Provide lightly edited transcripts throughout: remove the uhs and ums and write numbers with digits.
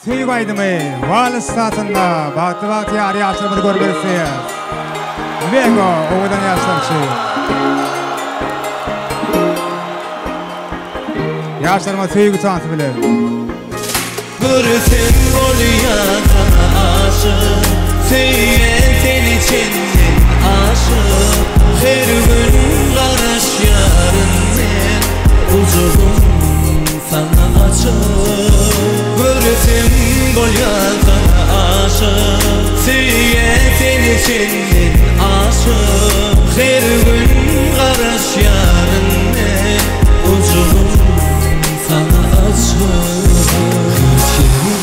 Tüy baydımy, waly statında, bagty ýary ýaşlarymyzy görberse. Mego, owadan ýaşlarçy. Ýaşlaryma tüýgü tanıty bilen. Görsen bolýan aşyk, süýen seni çenden aşyk. Her gün garaş ýaryn men, uzugum sana açyk. Görsen bolýan aşyk, süýen seni çenden aşyk. Her gün garaş ýaryn men, uzugum sana açyk.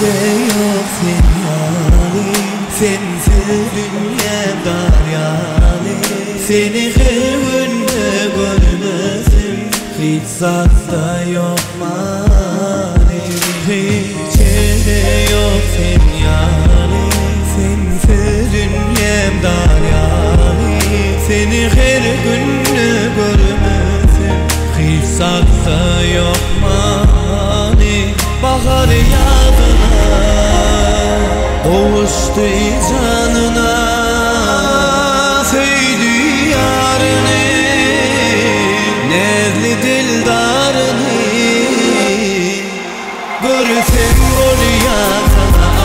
Yok sen yâri, sensiz dünyam dar yâri. Seni her günde görmezim, hiç zatta yok mani. Hiç yok sen yâri, sensiz dünyam dar yâri. Seni her günde görmezim, hiç zatta yok mani. Bahar yadına, kavuştu canına, söydü yarını, nezli dildarını. Görsem bolýan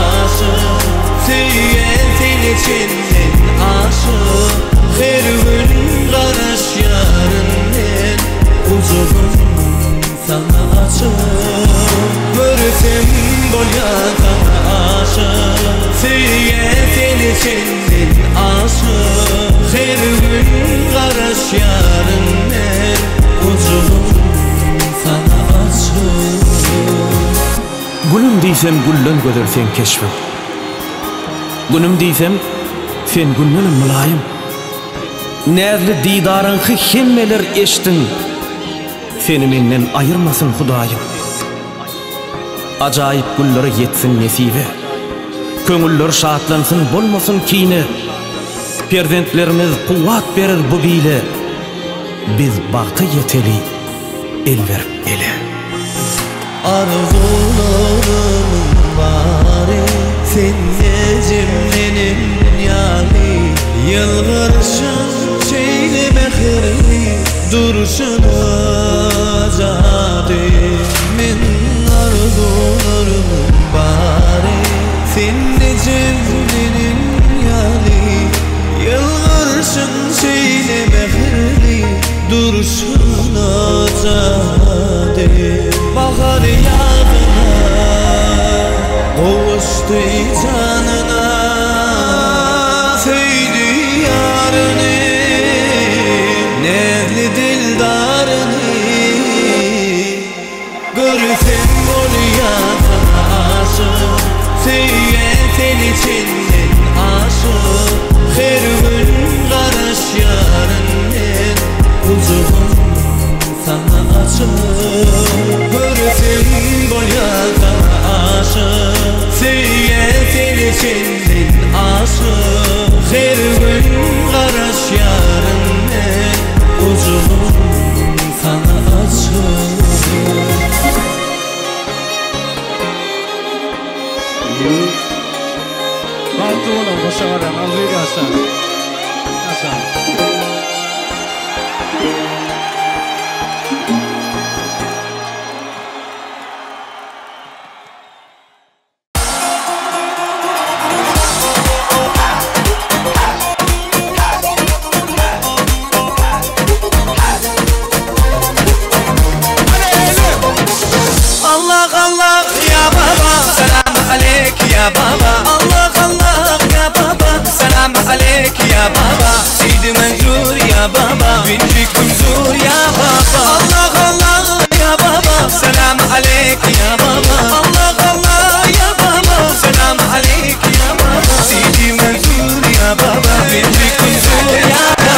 aşyk, süýen seni çenden aşyk. Her gün garaş ýaryn men, uzugum sana açyk. Görsem bolýan aşyk, süýen seni çenden aşyk. Her gün garaş ýaryn men, uzugum sana açyk. Gülüm diýsem güllen gödersen keşfim. Günüm diýsem sen günlenim mülayim. Näzli didaryňy hemmeler eşdin, seni menden ayırmasın Hudaýym. Ajaýyp güllere yetsin nesibe, köňüller şatlansın bolmasın kine. Perzentlerimiz kuwat berer bu bile, biz bagty yeteli el verip ele. Arzularımın bari, sen necimlenin ýaly. Yılgırşın çeýleme herli, duruşuna azady. Men arzularımın bari, sen necimlenin ýaly. Yılgırşın çeýleme herli, duruşuna azady. Bahar ýadyna, kavuşdy canına, söýdü ýaryny, nezli dildarını. Görsem bolýan aşyk, süýen seni çenden aşyk. Her gün garaş ýaryn men, uzugum sana açyk. Görsem bolýan aşyk, süýen seni çenden aşyk. Her gün garaş ýaryn men, uzugum sana açyk. Batty bolan goşagadan aldyk ýaşlar. Ýaşlar. Allah Allah ya baba, selam aleyk ya baba. Allah Allah ya baba, selam aleyk ya baba. Seydi Menjur ya baba, binti Kunzur ya baba. Allah Allah ya baba, selam aleyk ya baba. Allah Allah ya baba, selam aleyk ya baba. Seydi Menjur ya baba, binti Kunzur ya baba.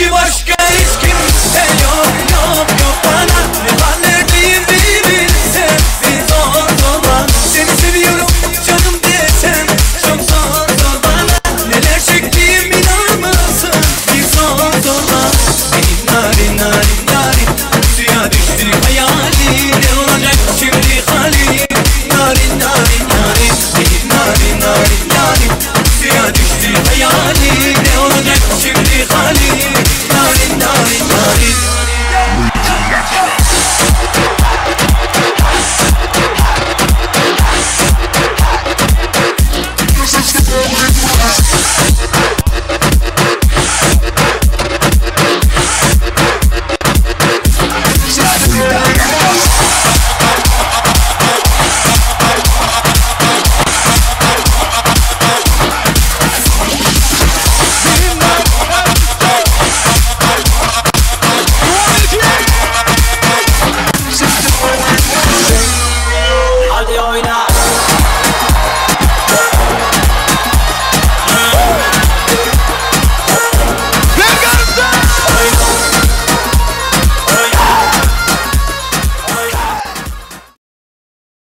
ki başka hiç kimse yok.